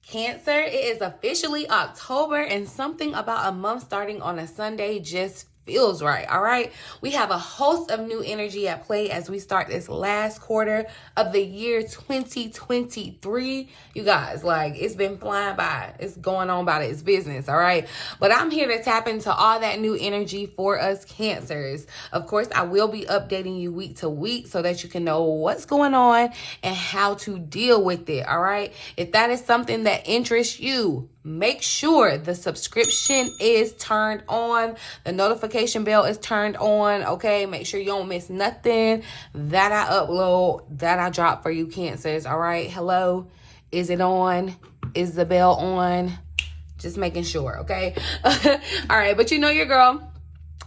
Cancer, it is officially October, and something about a month starting on a Sunday just feels right. All right, we have a host of new energy at play as we start this last quarter of the year 2023. You guys, like, it's been flying by. It's going on about its business. All right, but I'm here to tap into all that new energy for us Cancers. Of course, I will be updating you week to week so that you can know what's going on and how to deal with it. All right, if that is something that interests you, make sure the subscription is turned on, the notification bell is turned on. Okay, make sure you don't miss nothing that I upload, that I drop for you Cancers. All right, hello, is it on? Is the bell on? Just making sure. Okay. All right, but you know your girl,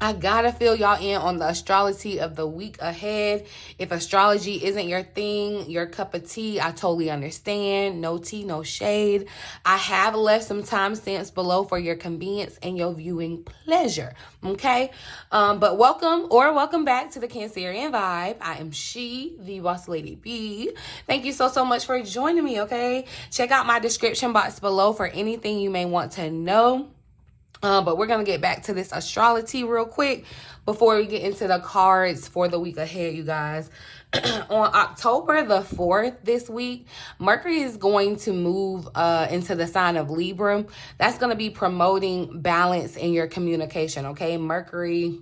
I gotta fill y'all in on the astrology of the week ahead. If astrology isn't your thing, your cup of tea, I totally understand. No tea, no shade. I have left some timestamps below for your convenience and your viewing pleasure. Okay? But welcome back to the Cancerian vibe. I am the boss lady B. Thank you so much for joining me, okay? Check out my description box below for anything you may want to know. But we're going to get back to this astrology real quick before we get into the cards for the week ahead, you guys. On October the 4th this week, Mercury is going to move into the sign of Libra. That's going to be promoting balance in your communication, okay? Mercury.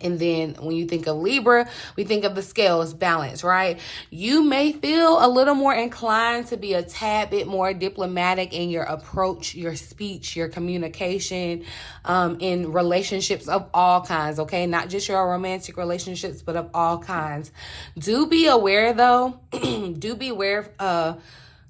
And then when you think of Libra, we think of the scales, balance, right? You may feel a little more inclined to be a tad bit more diplomatic in your approach, your speech, your communication, in relationships of all kinds, okay? Not just your romantic relationships, but of all kinds. Do be aware, though. Do be aware of,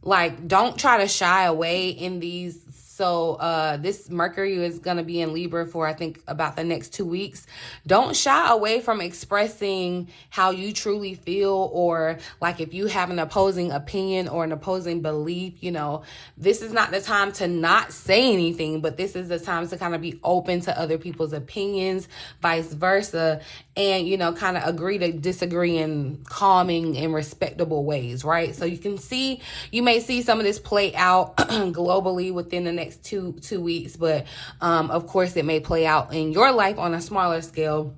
don't try to shy away in these. So this Mercury is going to be in Libra for, I think, about the next 2 weeks. Don't shy away from expressing how you truly feel, or like if you have an opposing opinion or an opposing belief, you know, this is not the time to not say anything, but this is the time to kind of be open to other people's opinions, vice versa, and, you know, kind of agree to disagree in calming and respectable ways, right? So you may see some of this play out globally within the next two weeks, but of course it may play out in your life on a smaller scale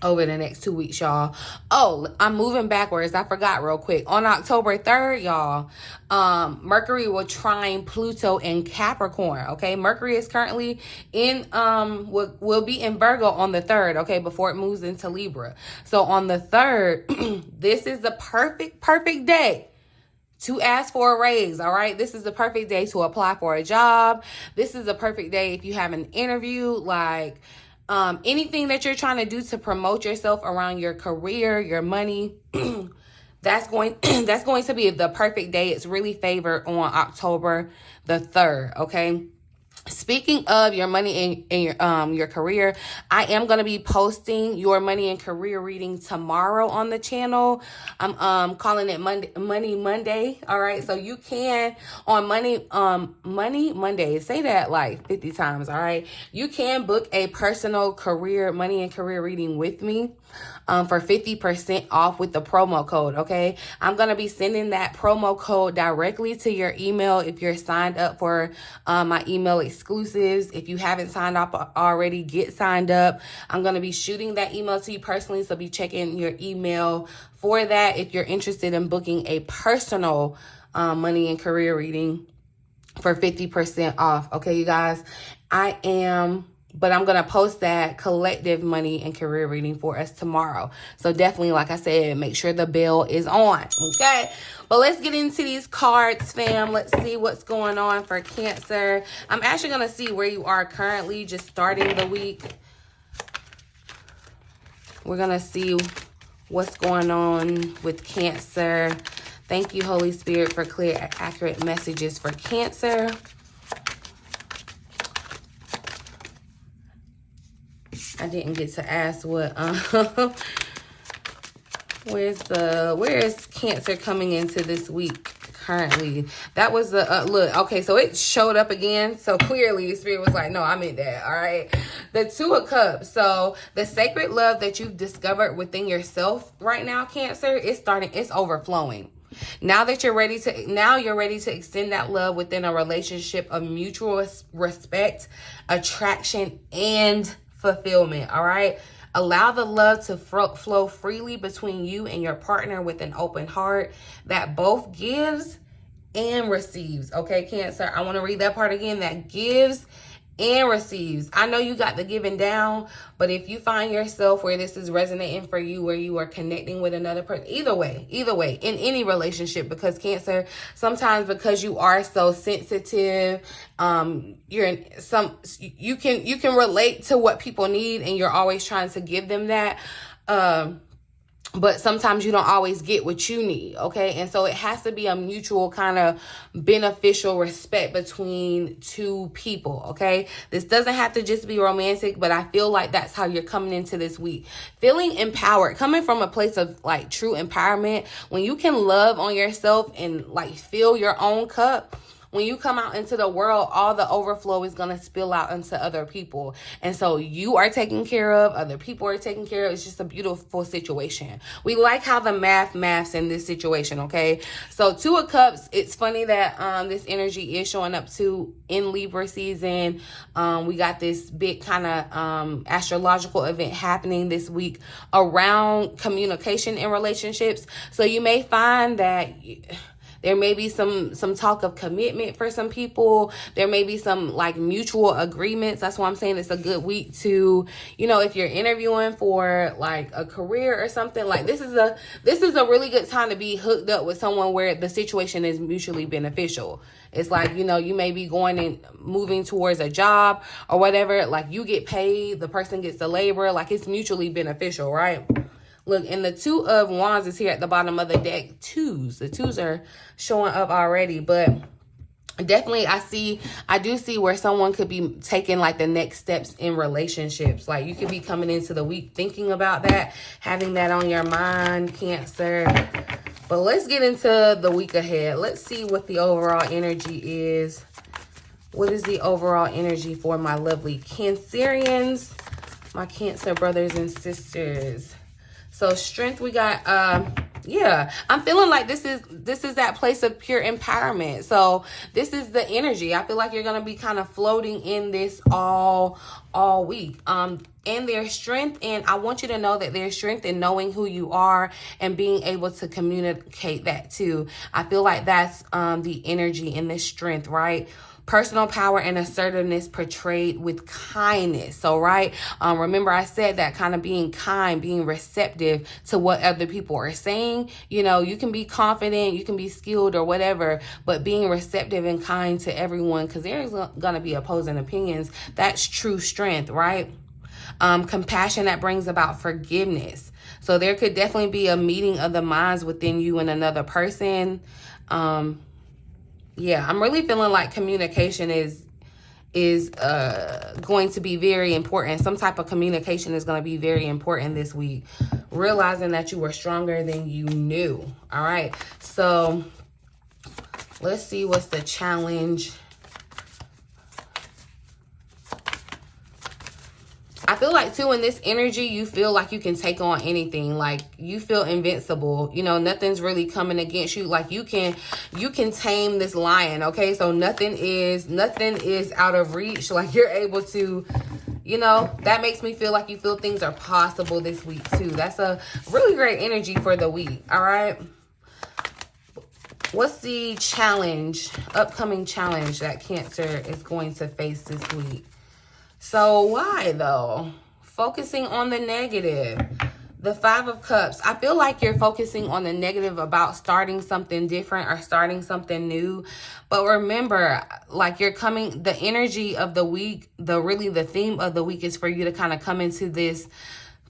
over the next 2 weeks, y'all. Oh, I'm moving backwards. I forgot real quick. On October 3rd, y'all, Mercury will trine Pluto in Capricorn, okay? Mercury is currently in, will be in Virgo on the 3rd, okay, before it moves into Libra. So on the 3rd, this is the perfect day to ask for a raise, all right? This is the perfect day to apply for a job. This is the perfect day if you have an interview, anything that you're trying to do to promote yourself around your career, your money. That's going to be the perfect day. It's really favored on October the 3rd, okay? Speaking of your money and your career, I am going to be posting your money and career reading tomorrow on the channel. I'm calling it Money Monday. All right. So you can on Money Monday, say that like 50 times. All right. You can book a personal money and career reading with me for 50% off with the promo code. Okay. I'm going to be sending that promo code directly to your email if you're signed up for my email exclusives. If you haven't signed up already, get signed up. I'm going to be shooting that email to you personally, so be checking your email for that if you're interested in booking a personal money and career reading for 50% off. Okay, you guys, but I'm going to post that collective money and career reading for us tomorrow. So definitely, like I said, make sure the bell is on. Okay. But let's get into these cards, fam. Let's see what's going on for Cancer. I'm actually going to see where you are currently, just starting the week. We're going to see what's going on with Cancer. Thank you, Holy Spirit, for clear, accurate messages for Cancer. I didn't get to ask what where is Cancer coming into this week currently? That was the look. Okay, so it showed up again. So clearly the Spirit was like, no, I meant that. All right. The Two of Cups. So the sacred love that you've discovered within yourself right now, Cancer, it's overflowing. Now you're ready to extend that love within a relationship of mutual respect, attraction, and fulfillment. All right. Allow the love to flow freely between you and your partner with an open heart that both gives and receives. Okay, Cancer, I want to read that part again. That gives and receives. I know you got the giving down, but if you find yourself where this is resonating for you, where you are connecting with another person, either way, in any relationship, because Cancer, sometimes because you are so sensitive, you can relate to what people need, and you're always trying to give them that. But sometimes you don't always get what you need, okay? And so it has to be a mutual kind of beneficial respect between two people, okay? This doesn't have to just be romantic, but I feel like that's how you're coming into this week. Feeling empowered, coming from a place of like true empowerment. When you can love on yourself and like fill your own cup, when you come out into the world, all the overflow is going to spill out into other people. And so you are taken care of, other people are taken care of. It's just a beautiful situation. We like how the maths in this situation, okay? So 2 of Cups, it's funny that this energy is showing up too in Libra season. We got this big kind of astrological event happening this week around communication in relationships. So you may find that there may be some talk of commitment for some people. There may be some like mutual agreements. That's why I'm saying it's a good week to, if you're interviewing for like a career or something, like this is a really good time to be hooked up with someone where the situation is mutually beneficial. It's like, you may be going and moving towards a job or whatever. Like you get paid, the person gets the labor, like it's mutually beneficial, right? Look, and the 2 of Wands is here at the bottom of the deck. The twos are showing up already, but definitely I do see where someone could be taking like the next steps in relationships. Like you could be coming into the week thinking about that, having that on your mind, Cancer. But let's get into the week ahead. Let's see what the overall energy is. What is the overall energy for my lovely Cancerians, my Cancer brothers and sisters? So strength, we got, I'm feeling like this is that place of pure empowerment. So this is the energy. I feel like you're going to be kind of floating in this all week. And there's strength, and I want you to know that there's strength in knowing who you are and being able to communicate that too. I feel like that's the energy in this strength, right? Personal power and assertiveness portrayed with kindness. So, right, remember I said that kind of being kind, being receptive to what other people are saying. You can be confident, you can be skilled or whatever, but being receptive and kind to everyone, because there's going to be opposing opinions. That's true strength, right? Compassion that brings about forgiveness. So there could definitely be a meeting of the minds within you and another person. Yeah, I'm really feeling like communication is going to be very important. Some type of communication is going to be very important this week. Realizing that you were stronger than you knew. All right. So let's see what's the challenge. I feel like too in this energy, you feel like you can take on anything. Like you feel invincible. Nothing's really coming against you. Like you can tame this lion. Okay, so nothing is out of reach. Like you're able to, that makes me feel like you feel things are possible this week too. That's a really great energy for the week. All right. What's the upcoming challenge that Cancer is going to face this week? So why though? Focusing on the negative. The 5 of Cups. I feel like you're focusing on the negative about starting something different or starting something new. But remember, like the energy of the week, the theme of the week is for you to kind of come into this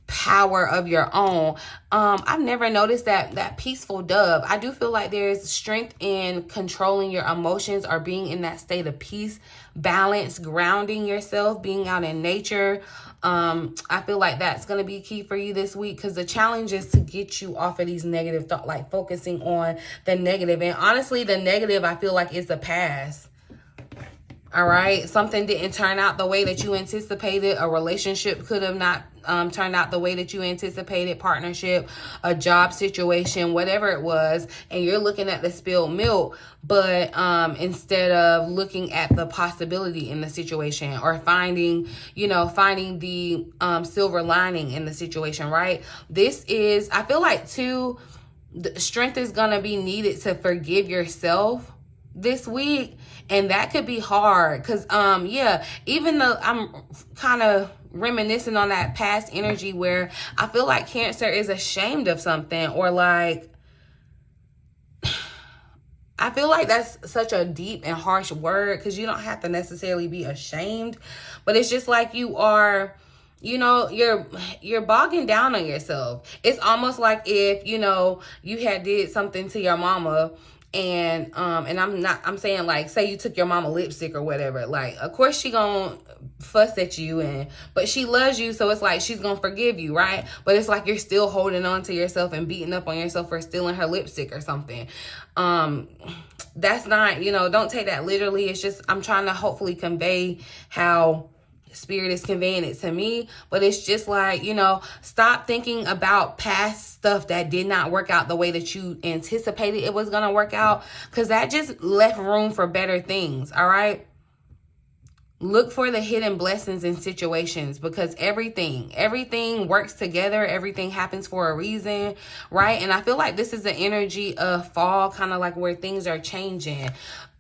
power of your own. I've never noticed that peaceful dove. I do feel like there's strength in controlling your emotions or being in that state of peace, balance, grounding yourself, being out in nature. I feel like that's going to be key for you this week, because the challenge is to get you off of these negative thoughts, like focusing on the negative. And honestly, the negative I feel like is the past. All right. Something didn't turn out the way that you anticipated. A relationship could have not turned out the way that you anticipated. Partnership, a job situation, whatever it was. And you're looking at the spilled milk, but instead of looking at the possibility in the situation, or finding the silver lining in the situation, right? This is, I feel like too, the strength is going to be needed to forgive yourself this week. And that could be hard because, yeah, even though I'm kind of reminiscing on that past energy where I feel like Cancer is ashamed of something, or like, I feel like that's such a deep and harsh word because you don't have to necessarily be ashamed, but it's just like you are, you're bogging down on yourself. It's almost like if, you had did something to your mama, and I'm saying, like, say you took your mama lipstick or whatever, like, of course she gonna fuss at you, but she loves you, so it's like she's gonna forgive you, right? But it's like you're still holding on to yourself and beating up on yourself for stealing her lipstick or something. That's not, don't take that literally. It's just, I'm trying to hopefully convey how Spirit is conveying it to me. But it's just like, stop thinking about past stuff that did not work out the way that you anticipated it was going to work out, because that just left room for better things. All right. Look for the hidden blessings in situations, because everything works together. Everything happens for a reason, right? And I feel like this is the energy of fall, kind of like where things are changing.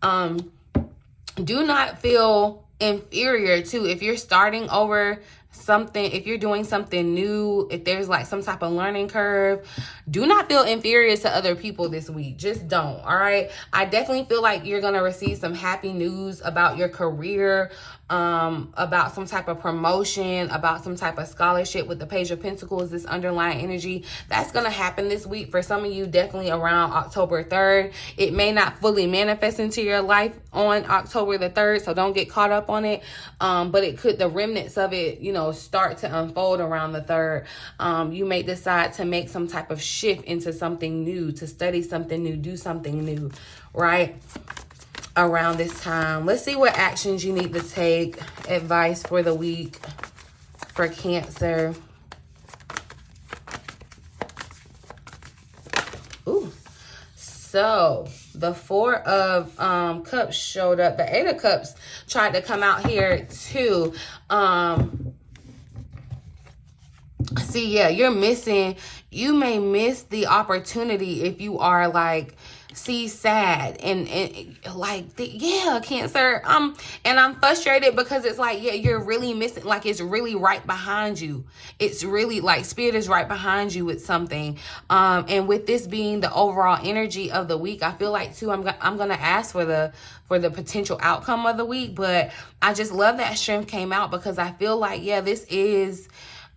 Do not feel inferior too if you're starting over something, if you're doing something new, if there's like some type of learning curve. Do not feel inferior to other people this week. Just don't. All right. I definitely feel like you're going to receive some happy news about your career, about some type of promotion, about some type of scholarship with the Page of Pentacles, this underlying energy. That's going to happen this week. For some of you, definitely around October 3rd. It may not fully manifest into your life on October the 3rd, so don't get caught up on it. But it could, the remnants of it, start to unfold around the 3rd. You may decide to make some type of shift into something new, to study something new, do something new, right? Around this time. Let's see what actions you need to take. Advice for the week for Cancer. Ooh. So the Four of Cups showed up. The Eight of Cups tried to come out here too. See, yeah, you may miss the opportunity if you are like, sad and Cancer. And I'm frustrated because it's like, yeah, you're really missing, like, it's really right behind you. It's really like Spirit is right behind you with something. And with this being the overall energy of the week, I feel like too, I'm going to ask for the potential outcome of the week, but I just love that strength came out, because I feel like, yeah, this is,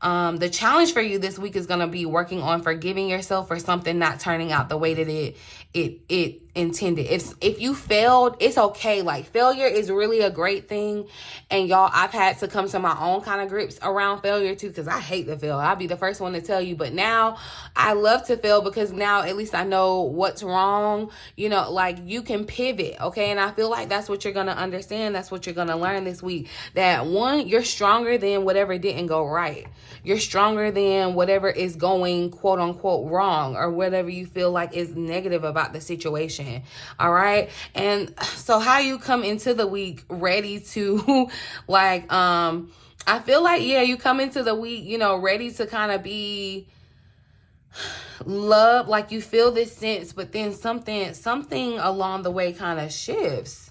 the challenge for you this week is going to be working on forgiving yourself for something not turning out the way that it intended. If you failed, it's okay. Like, failure is really a great thing. And y'all, I've had to come to my own kind of grips around failure too, because I hate to fail. I'll be the first one to tell you. But now I love to fail, because now at least I know what's wrong. Like, you can pivot, okay? And I feel like that's what you're going to understand. That's what you're going to learn this week. That one, you're stronger than whatever didn't go right. You're stronger than whatever is going, quote unquote, wrong, or whatever you feel like is negative about the situation. All right. And so how you come into the week ready to I feel like, yeah, you come into the week, ready to kind of be loved, like you feel this sense, but then something along the way kind of shifts.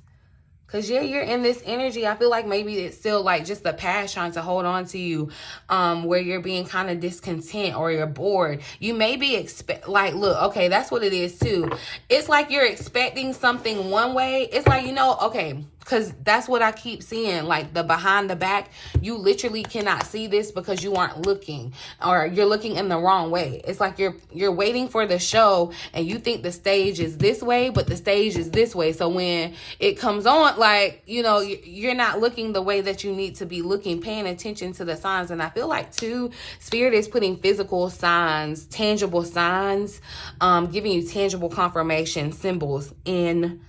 Because, yeah, you're in this energy. I feel like maybe it's still like just the past trying to hold on to you, where you're being kind of discontent or you're bored. You may be look, okay, that's what it is too. It's like you're expecting something one way. It's like, okay, because that's what I keep seeing, like the behind the back. You literally cannot see this because you aren't looking, or you're looking in the wrong way. It's like you're waiting for the show and you think the stage is this way, but the stage is this way. So when it comes on, like, you're not looking the way that you need to be looking, paying attention to the signs. And I feel like too, Spirit is putting physical signs, tangible signs, giving you tangible confirmation symbols in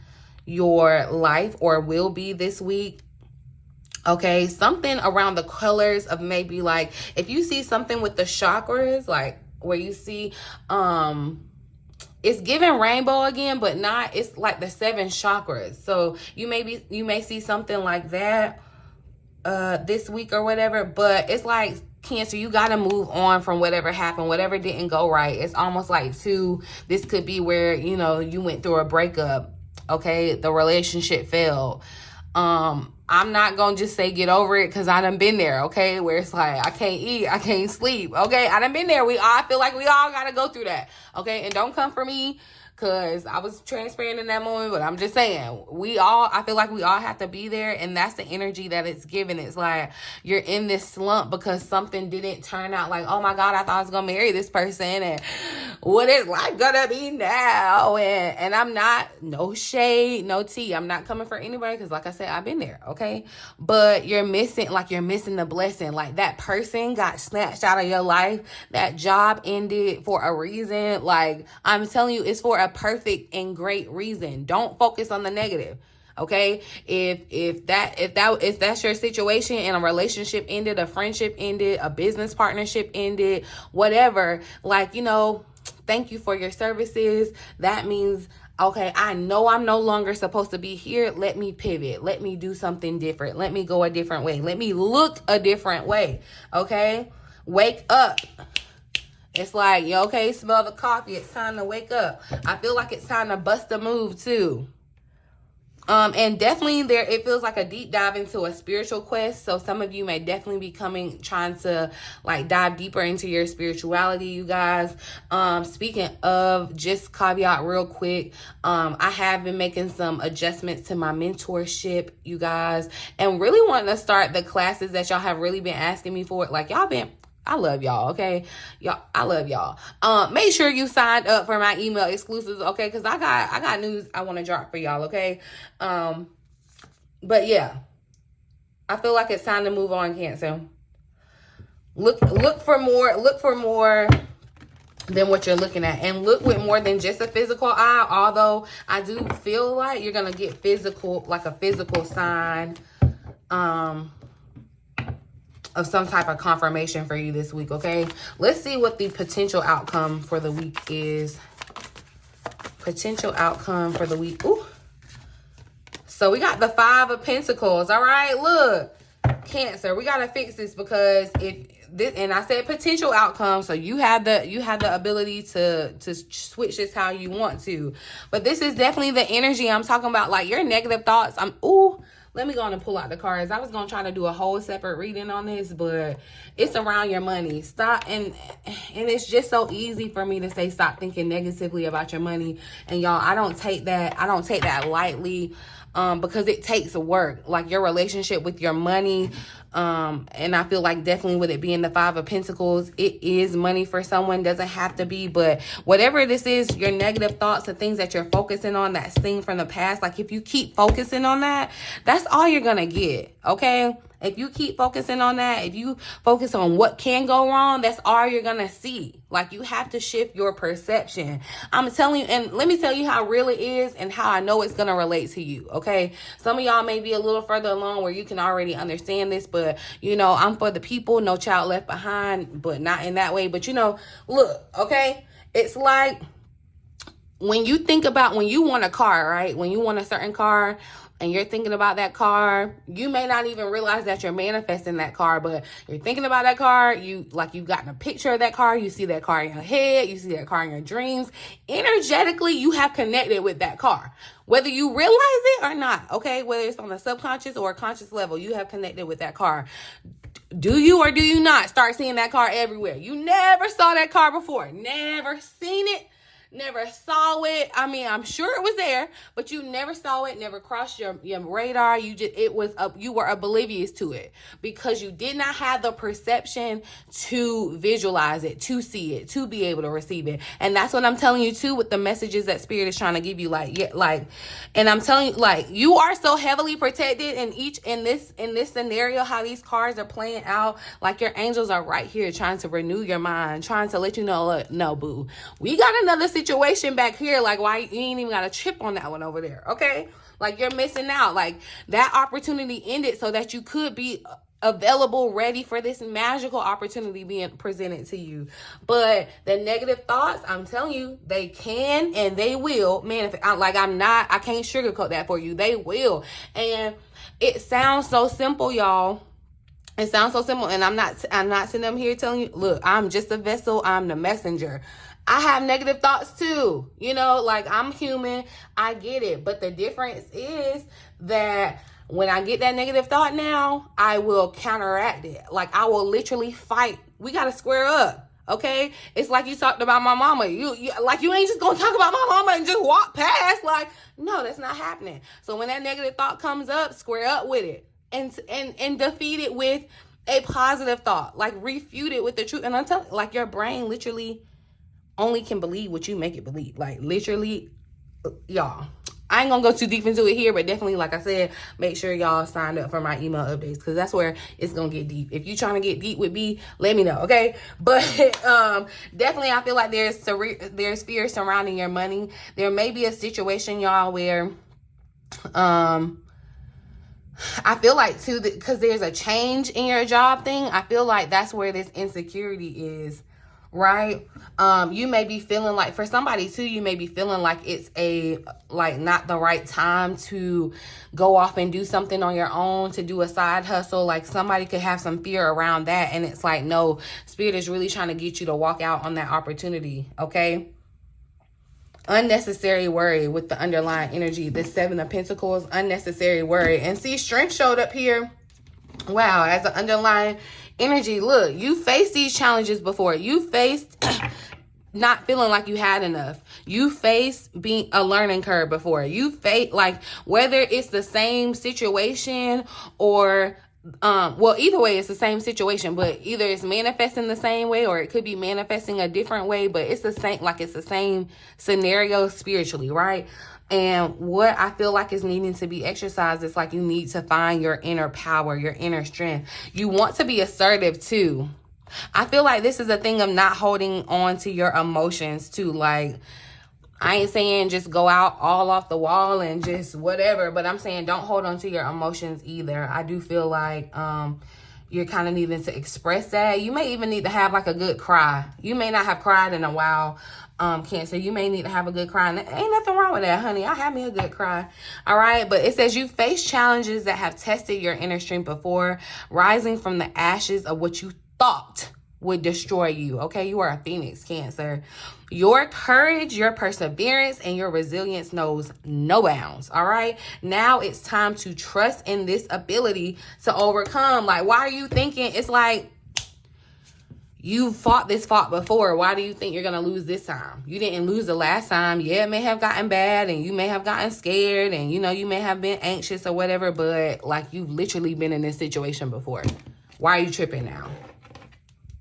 your life, or will be this week. Okay, something around the colors of maybe like, if you see something with the chakras, like where you see, it's giving rainbow again, but not, it's like the 7 chakras. So you may see something like that this week or whatever, but it's like, Cancer, you got to move on from whatever happened, whatever didn't go right. It's almost like this could be where, you know, you went through a breakup. Okay, the relationship failed. I'm not gonna just say get over it, because I done been there, okay, where it's like I can't eat, I can't sleep. Okay, I done been there. I feel like we all gotta go through that. Okay, and don't come for me, because I was transparent in that moment, but I'm just saying, I feel like we all have to be there, and that's the energy that it's giving. It's like you're in this slump because something didn't turn out, like, oh my God, I thought I was gonna marry this person, and what is life gonna be now? And I'm not, no shade, no tea. I'm not coming for anybody, because like I said, I've been there, okay? But you're missing the blessing. Like, that person got snatched out of your life. That job ended for a reason. Like, I'm telling you, it's for a perfect and great reason. Don't focus on the negative. Okay, if that's your situation, and a relationship ended, a friendship ended, a business partnership ended, whatever, like, you know, thank you for your services. That means, okay, I know I'm no longer supposed to be here. Let me pivot. Let me do something different. Let me go a different way. Let me look a different way. Okay, wake up. It's like, you okay, smell the coffee. It's time to wake up. I feel like it's time to bust a move too. And definitely it feels like a deep dive into a spiritual quest. So some of you may definitely be trying to like dive deeper into your spirituality, you guys. Speaking of, just caveat real quick, I have been making some adjustments to my mentorship, you guys, and really wanting to start the classes that y'all have really been asking me for. Like, I love y'all, okay? I love y'all. Make sure you signed up for my email exclusives, okay? Because I got news I want to drop for y'all, okay? But yeah, I feel like it's time to move on, Cancer. Look for more than what you're looking at, and look with more than just a physical eye. Although I do feel like you're gonna get physical, like a physical sign, of some type of confirmation for you this week, okay? Let's see what the potential outcome for the week is. Potential outcome for the week. Ooh. So we got the 5 of Pentacles, all right? Look, Cancer, we got to fix this, because and I said potential outcome, so you have the ability to switch this how you want to. But this is definitely the energy I'm talking about, like your negative thoughts. Let me go on and pull out the cards. I was going to try to do a whole separate reading on this, but it's around your money. Stop. And it's just so easy for me to say, stop thinking negatively about your money. And y'all, I don't take that lightly, because it takes work, like your relationship with your money. And I feel like definitely with it being the 5 of Pentacles, it is money for someone. Doesn't have to be, but whatever this is, your negative thoughts and things that you're focusing on, that sting from the past, like if you keep focusing on that, that's all you're gonna get, okay? If you keep focusing on that, if you focus on what can go wrong, that's all you're going to see. Like, you have to shift your perception. I'm telling you, and let me tell you how real it is and how I know it's going to relate to you, okay? Some of y'all may be a little further along where you can already understand this, but, you know, I'm for the people, no child left behind, but not in that way. But, you know, look, okay? It's like when you want a car, right? When you want a certain car, and you're thinking about that car, you may not even realize that you're manifesting that car, but you're thinking about that car. You've gotten a picture of that car. You see that car in your head. You see that car in your dreams. Energetically, you have connected with that car, whether you realize it or not, okay? Whether it's on a subconscious or a conscious level, you have connected with that car. Do you or do you not start seeing that car everywhere? You never saw that car before. Never seen it. Never saw it. I mean, I'm sure it was there, but you never saw it, never crossed your radar. You were oblivious to it because you did not have the perception to visualize it, to see it, to be able to receive it. And that's what I'm telling you too, with the messages that Spirit is trying to give you. And I'm telling you, like, you are so heavily protected in this scenario, how these cards are playing out. Like, your angels are right here trying to renew your mind, trying to let you know, look, no, boo, we got another situation back here. Like, why you ain't even got a chip on that one over there, okay? Like, you're missing out. Like, that opportunity ended so that you could be available, ready for this magical opportunity being presented to you. But the negative thoughts, I'm telling you, they can and they will manifest. I can't sugarcoat that for you. They will. And it sounds so simple, y'all. It sounds so simple, and I'm not sitting up here telling you, look, I'm just a vessel, I'm the messenger. I have negative thoughts too. You know, like, I'm human, I get it. But the difference is that when I get that negative thought now, I will counteract it. Like, I will literally fight. We got to square up, okay? It's like you talked about my mama. You ain't just going to talk about my mama and just walk past. Like, no, that's not happening. So when that negative thought comes up, square up with it. And defeat it with a positive thought. Like, refute it with the truth. And I'm telling you, like, your brain literally only can believe what you make it believe. Like, literally, y'all. I ain't gonna go too deep into it here, but definitely, like I said, make sure y'all signed up for my email updates, because that's where it's gonna get deep. If you trying to get deep with me, let me know, okay? But definitely, I feel like there's fear surrounding your money. There may be a situation, y'all, where I feel like too, because there's a change in your job thing, I feel like that's where this insecurity is, right? You may be feeling like, for somebody too, you may be feeling like it's not the right time to go off and do something on your own, to do a side hustle. Like, somebody could have some fear around that, and it's like, no, Spirit is really trying to get you to walk out on that opportunity, okay? Unnecessary worry with the underlying energy. The Seven of Pentacles, unnecessary worry. And see, strength showed up here. Wow, as an underlying energy. Look, you faced these challenges before. You faced not feeling like you had enough. You faced being a learning curve before. You faced, like, whether it's the same situation or well, either way, it's the same situation, but either it's manifesting the same way or it could be manifesting a different way, but it's the same, like, it's the same scenario spiritually, right? And what I feel like is needing to be exercised is, like, you need to find your inner power, your inner strength. You want to be assertive too. I feel like this is a thing of not holding on to your emotions too. Like, I ain't saying just go out all off the wall and just whatever, but I'm saying don't hold on to your emotions either. I do feel like you're kind of needing to express that. You may even need to have, like, a good cry. You may not have cried in a while, Cancer. You may need to have a good cry. And ain't nothing wrong with that, honey. I have me a good cry. All right. But it says you face challenges that have tested your inner strength before, rising from the ashes of what you thought would destroy you. Okay, you are a phoenix, Cancer. Your courage, your perseverance, and your resilience knows no bounds. All right, now it's time to trust in this ability to overcome. Like, why are you thinking it's like you fought before? Why do you think you're gonna lose this time? You didn't lose the last time. Yeah, it may have gotten bad and you may have gotten scared and, you know, you may have been anxious or whatever, but, like, you've literally been in this situation before. Why are you tripping now?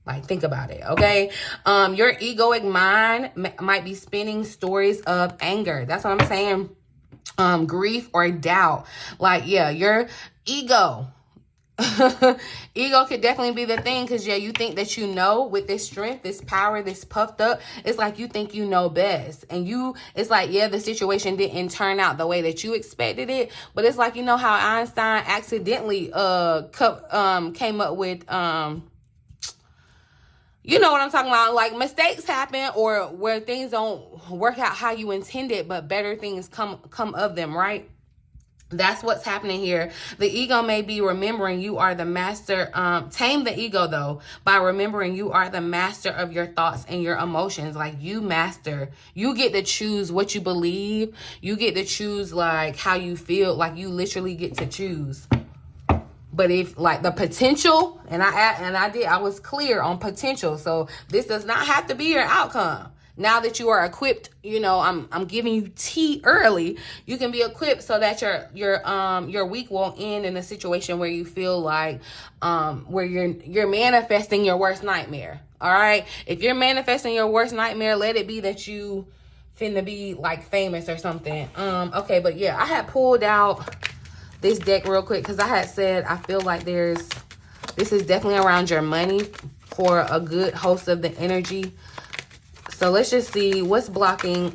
Like, think about it, okay? Your egoic mind might be spinning stories of anger. That's what I'm saying. Grief or doubt. Like, yeah, your ego. Ego could definitely be the thing, because, yeah, you think that you know, with this strength, this power, this puffed up, it's like you think you know best. And it's like, yeah, the situation didn't turn out the way that you expected it, but it's like, you know how Einstein accidentally came up with you know what I'm talking about? Like, mistakes happen, or where things don't work out how you intended, but better things come of them, right? That's what's happening here. The ego may be remembering you are the master. Tame the ego, though, by remembering you are the master of your thoughts and your emotions. Like, you master. You get to choose what you believe. You get to choose, like, how you feel. Like, you literally get to choose. But if, like, the potential, I was clear on potential. So this does not have to be your outcome. Now that you are equipped, you know, I'm giving you tea early. You can be equipped so that your week won't end in a situation where you feel like where you're manifesting your worst nightmare. All right. If you're manifesting your worst nightmare, let it be that you finna be, like, famous or something. Okay, but yeah, I had pulled out this deck real quick because I had said I feel like this is definitely around your money for a good host of the energy. So let's just see what's blocking.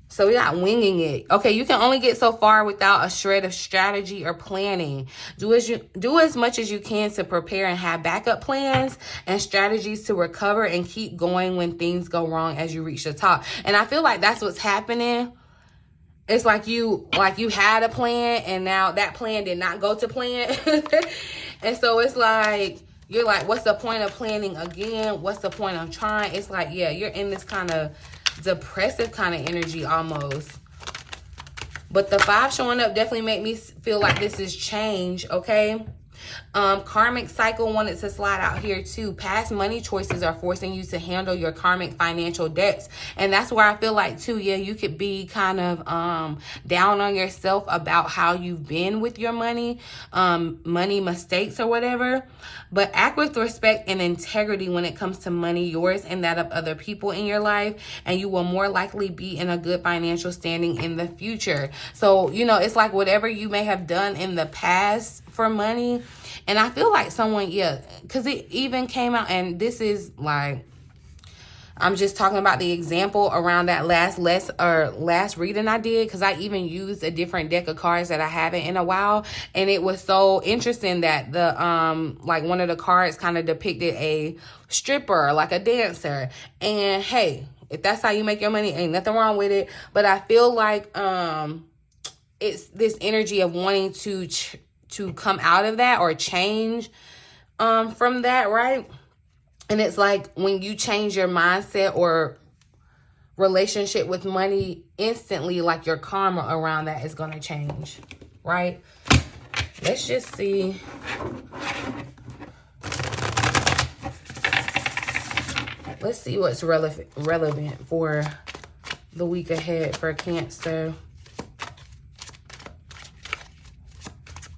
So we got winging it. Okay, you can only get so far without a shred of strategy or planning. Do as much as you can to prepare and have backup plans and strategies to recover and keep going when things go wrong as you reach the top. And I feel like that's what's happening. It's like you had a plan and now that plan did not go to plan. And so it's like, you're like, what's the point of planning again? What's the point of trying? It's like, yeah, you're in this kind of depressive kind of energy almost. But the 5 showing up definitely make me feel like this is change, okay? Karmic cycle wanted to slide out here too. Past money choices are forcing you to handle your karmic financial debts. And that's where I feel like too, yeah, you could be kind of down on yourself about how you've been with your money, money mistakes or whatever. But act with respect and integrity when it comes to money, yours and that of other people in your life, and you will more likely be in a good financial standing in the future. So, you know, it's like whatever you may have done in the past for money. And I feel like someone, yeah, because it even came out, and this is like, I'm just talking about the example around that last reading I did, because I even used a different deck of cards that I haven't in a while. And it was so interesting that the like one of the cards kind of depicted a stripper, like a dancer. And hey, if that's how you make your money, ain't nothing wrong with it. But I feel like it's this energy of wanting to come out of that or change from that, right? And it's like when you change your mindset or relationship with money, instantly, like your karma around that is going to change, right? Let's just see. Let's see what's relevant for the week ahead for Cancer.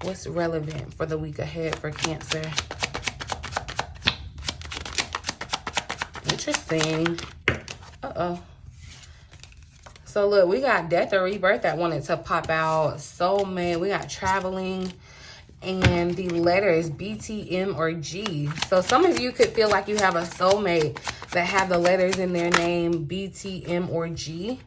What's relevant for the week ahead for Cancer? Interesting. Uh-oh. So look, we got death or rebirth that wanted to pop out. Soulmate. We got traveling. And the letters B, T, M, or G. So some of you could feel like you have a soulmate that have the letters in their name B, T, M, or G.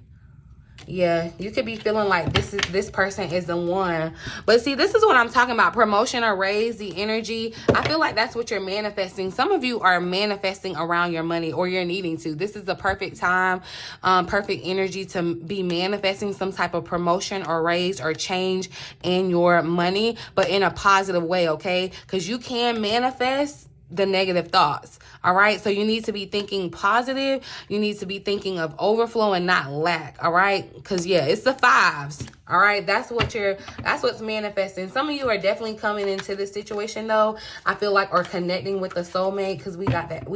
Yeah, you could be feeling like this person is the one. But see, this is what I'm talking about. Promotion or raise, the energy. I feel like that's what you're manifesting. Some of you are manifesting around your money, or you're needing to. This is the perfect time, perfect energy to be manifesting some type of promotion or raise or change in your money, but in a positive way, okay? Because you can manifest the negative thoughts. All right. So you need to be thinking positive. You need to be thinking of overflow and not lack. All right. Because yeah, it's the 5s. All right. That's what's manifesting. Some of you are definitely coming into this situation though, I feel like, or connecting with the soulmate, because we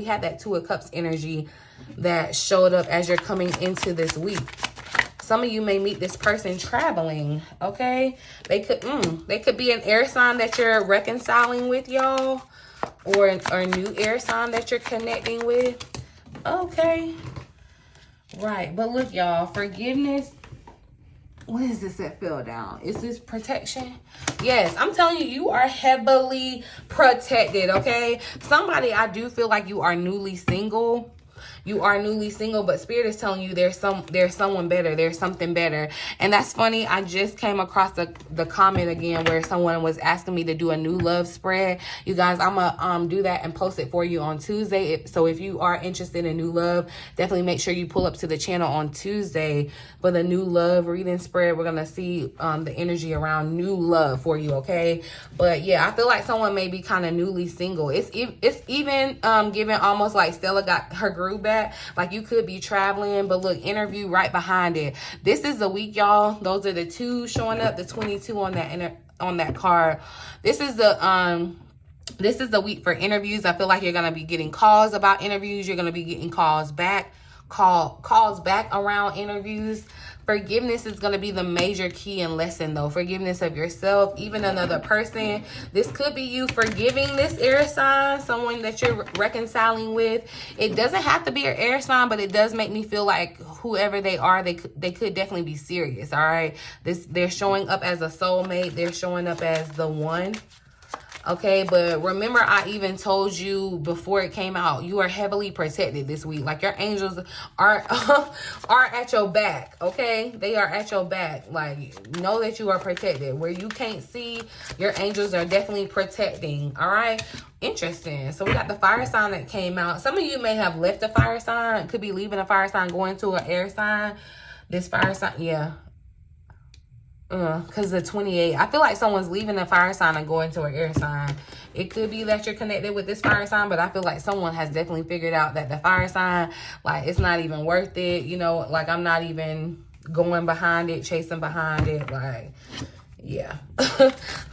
had that 2 of Cups energy that showed up as you're coming into this week. Some of you may meet this person traveling. Okay. They could be an air sign that you're reconciling with, y'all. Or a new air sign that you're connecting with. Okay. Right. But look, y'all. Forgiveness. What is this that fell down? Is this protection? Yes. I'm telling you, you are heavily protected. Okay. Somebody, I do feel like you are newly single. You are newly single, but Spirit is telling you there's someone better. There's something better. And that's funny. I just came across the comment again where someone was asking me to do a new love spread. You guys, I'm going to do that and post it for you on Tuesday. So if you are interested in new love, definitely make sure you pull up to the channel on Tuesday for the new love reading spread. We're going to see the energy around new love for you, okay? But yeah, I feel like someone may be kind of newly single. It's even giving almost like Stella got her groove back. Like you could be traveling, but look, interview right behind it. This is the week, y'all. Those are the 2 showing up, the 22 on that card. This is the week for interviews. I feel like you're gonna be getting calls about interviews. You're gonna be getting calls back around interviews. Forgiveness is going to be the major key and lesson though. Forgiveness of yourself, even another person. This could be you forgiving this air sign, someone that you're reconciling with. It doesn't have to be an air sign, but it does make me feel like whoever they are, they could definitely be serious. All right. They're showing up as a soulmate. They're showing up as the one. Okay, but remember, I even told you before it came out, you are heavily protected this week. Like, your angels are are at your back, okay? They are at your back. Like, know that you are protected. Where you can't see, your angels are definitely protecting, all right? Interesting. So we got the fire sign that came out. Some of you may have left a fire sign. Could be leaving a fire sign, going to an air sign. This fire sign, yeah. Because the 28, I feel like someone's leaving a fire sign and going to an air sign. It could be that you're connected with this fire sign, but I feel like someone has definitely figured out that the fire sign, like, it's not even worth it. You know, like, I'm not even going behind it, chasing behind it. Like, yeah.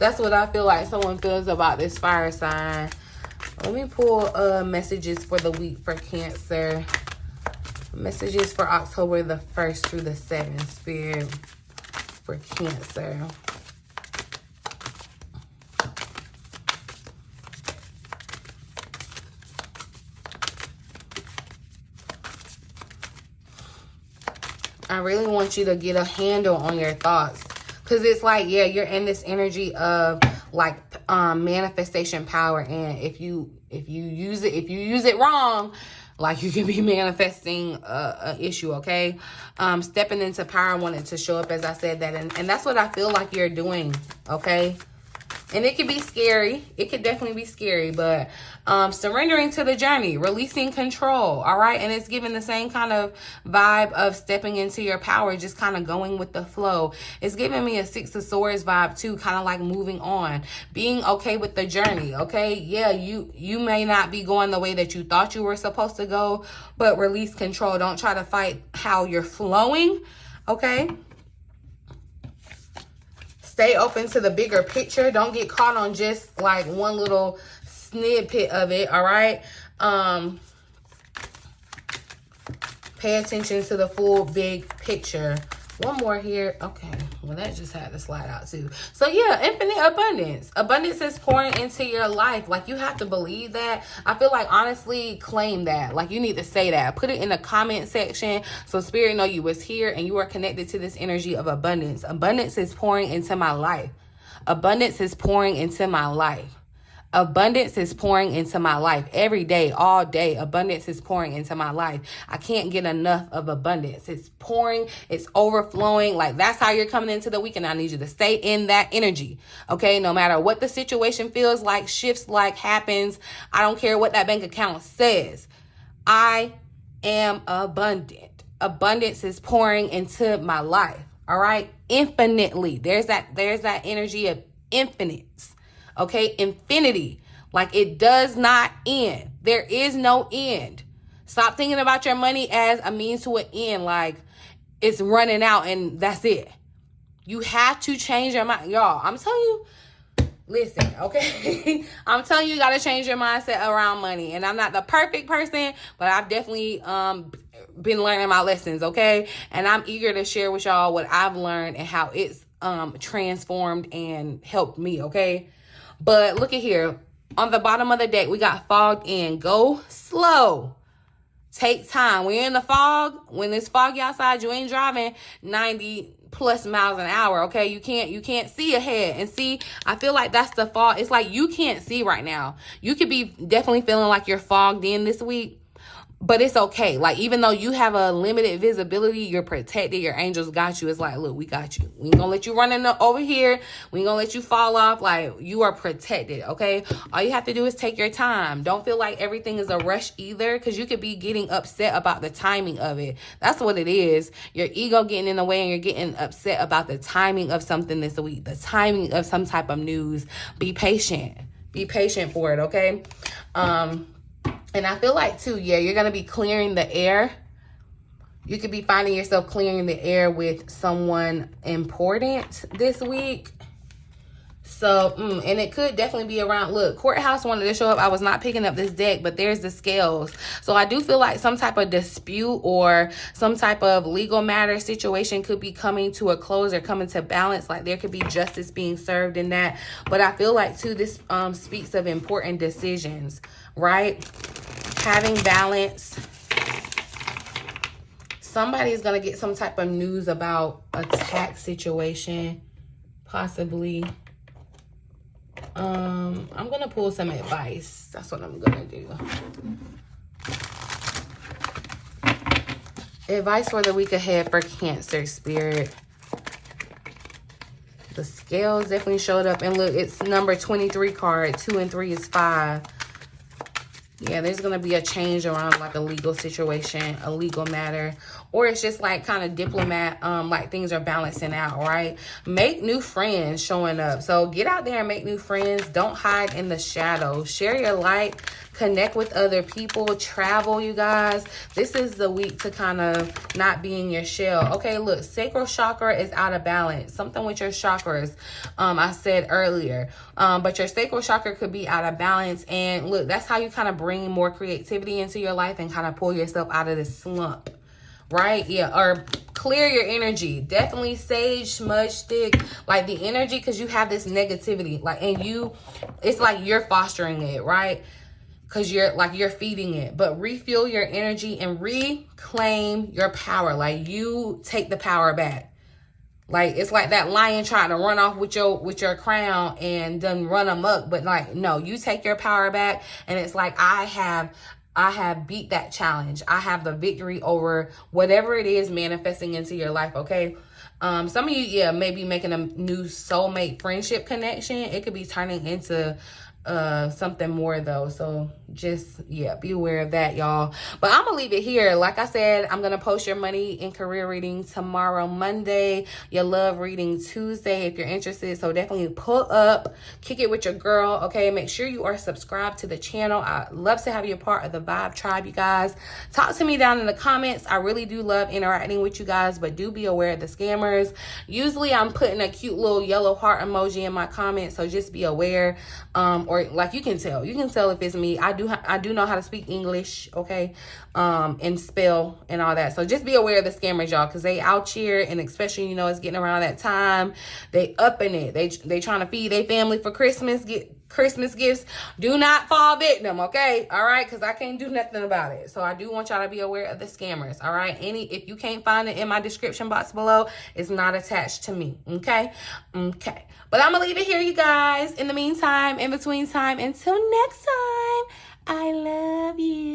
That's what I feel like someone feels about this fire sign. Let me pull messages for the week for Cancer. Messages for October the 1st through the 7th, Spirit. For Cancer. I really want you to get a handle on your thoughts, because it's like, yeah, you're in this energy of like manifestation power, and if you use it wrong, like, you can be manifesting a issue, okay? Stepping into power, wanted to show up, as I said that. And that's what I feel like you're doing, okay? And it could be scary. It could definitely be scary. But surrendering to the journey, releasing control, all right? And it's giving the same kind of vibe of stepping into your power, just kind of going with the flow. It's giving me a 6 of Swords vibe too, kind of like moving on, being okay with the journey, okay? Yeah, you may not be going the way that you thought you were supposed to go, but release control. Don't try to fight how you're flowing, okay? Stay open to the bigger picture. Don't get caught on just like one little snippet of it, all right? Pay attention to the full big picture. One more here. Okay, well, that just had to slide out too. So yeah, infinite abundance. Abundance is pouring into your life. Like, you have to believe that. I feel like, honestly, claim that. Like, you need to say that. Put it in the comment section so Spirit know you was here and you are connected to this energy of abundance. Abundance is pouring into my life. Abundance is pouring into my life. Abundance is pouring into my life every day, all day. Abundance is pouring into my life. I can't get enough of abundance. It's pouring, it's overflowing. Like, that's how you're coming into the weekend. I need you to stay in that energy, okay? No matter what the situation feels like, shifts like, happens. I don't care what that bank account says. I am abundant. Abundance is pouring into my life, all right? Infinitely. There's that energy of infinite. Okay, infinity. Like, it does not end. There is no end. Stop thinking about your money as a means to an end. Like, it's running out and that's it. You have to change your mind. Y'all, I'm telling you, listen, okay? I'm telling you, you got to change your mindset around money. And I'm not the perfect person, but I've definitely been learning my lessons, okay? And I'm eager to share with y'all what I've learned and how it's transformed and helped me, okay? But look at here. On the bottom of the deck, we got fogged in. Go slow. Take time. When you're in the fog, when it's foggy outside, you ain't driving 90 plus miles an hour, okay? You can't see ahead. And see, I feel like that's the fog. It's like you can't see right now. You could be definitely feeling like you're fogged in this week. But it's okay. Like, even though you have a limited visibility, you're protected. Your angels got you. It's like, look, we got you. We ain't gonna let you run over here. We ain't gonna let you fall off. Like, you are protected, okay? All you have to do is take your time. Don't feel like everything is a rush either, because you could be getting upset about the timing of it. That's what it is. Your ego getting in the way and you're getting upset about the timing of something this week, the timing of some type of news. Be patient. Be patient for it, okay? And I feel like, too, yeah, you're going to be clearing the air. You could be finding yourself clearing the air with someone important this week. So, and it could definitely be around, look, courthouse wanted to show up. I was not picking up this deck, but there's the scales. So I do feel like some type of dispute or some type of legal matter situation could be coming to a close or coming to balance. Like, there could be justice being served in that. But I feel like, too, this speaks of important decisions, right? Having balance. Somebody is going to get some type of news about a tax situation, possibly. I'm gonna pull some advice. That's what I'm gonna do. Advice for the week ahead for Cancer spirit. The scales definitely showed up. And look, it's number 23 card. 2 and 3 is 5. Yeah, there's going to be a change around like a legal situation, a legal matter. Or it's just like kind of diplomat, like things are balancing out, right? Make new friends showing up. So get out there and make new friends. Don't hide in the shadows. Share your light. Connect with other people. Travel, you guys. This is the week to kind of not be in your shell. Okay, look, sacral chakra is out of balance. Something with your chakras, I said earlier. But your sacral chakra could be out of balance. And look, that's how you kind of bring more creativity into your life and kind of pull yourself out of this slump. Right? Yeah. Or clear your energy. Definitely sage, smudge stick, like the energy, because you have this negativity. Like, and it's like you're fostering it, right? Because you're feeding it. But refuel your energy and reclaim your power. Like, you take the power back. Like, it's like that lion trying to run off with your crown and then run amok. But like, no, you take your power back. And it's like, I have beat that challenge. I have the victory over whatever it is manifesting into your life, okay? Some of you, yeah, maybe making a new soulmate friendship connection. It could be turning into something more though. So just, yeah, be aware of that, y'all. But I'm gonna leave it here. Like I said, I'm gonna post your money and career reading tomorrow, Monday, your love reading Tuesday, if you're interested. So definitely pull up, kick it with your girl, okay? Make sure you are subscribed to the channel. I love to have you a part of the Vibe Tribe, you guys. Talk to me down in the comments. I really do love interacting with you guys, but do be aware of the scammers. Usually I'm putting a cute little yellow heart emoji in my comments, so just be aware. Or like, you can tell if it's me. I do know how to speak English, okay, and spell and all that. So just be aware of the scammers, y'all, because they out here, and especially, you know, it's getting around that time. They upping it. They trying to feed their family for Christmas, get Christmas gifts. Do not fall victim, okay? All right, because I can't do nothing about it. So I do want y'all to be aware of the scammers, all right? If you can't find it in my description box below, it's not attached to me, okay? Okay. But I'm gonna leave it here, you guys. In the meantime, in between time, until next time, I love you.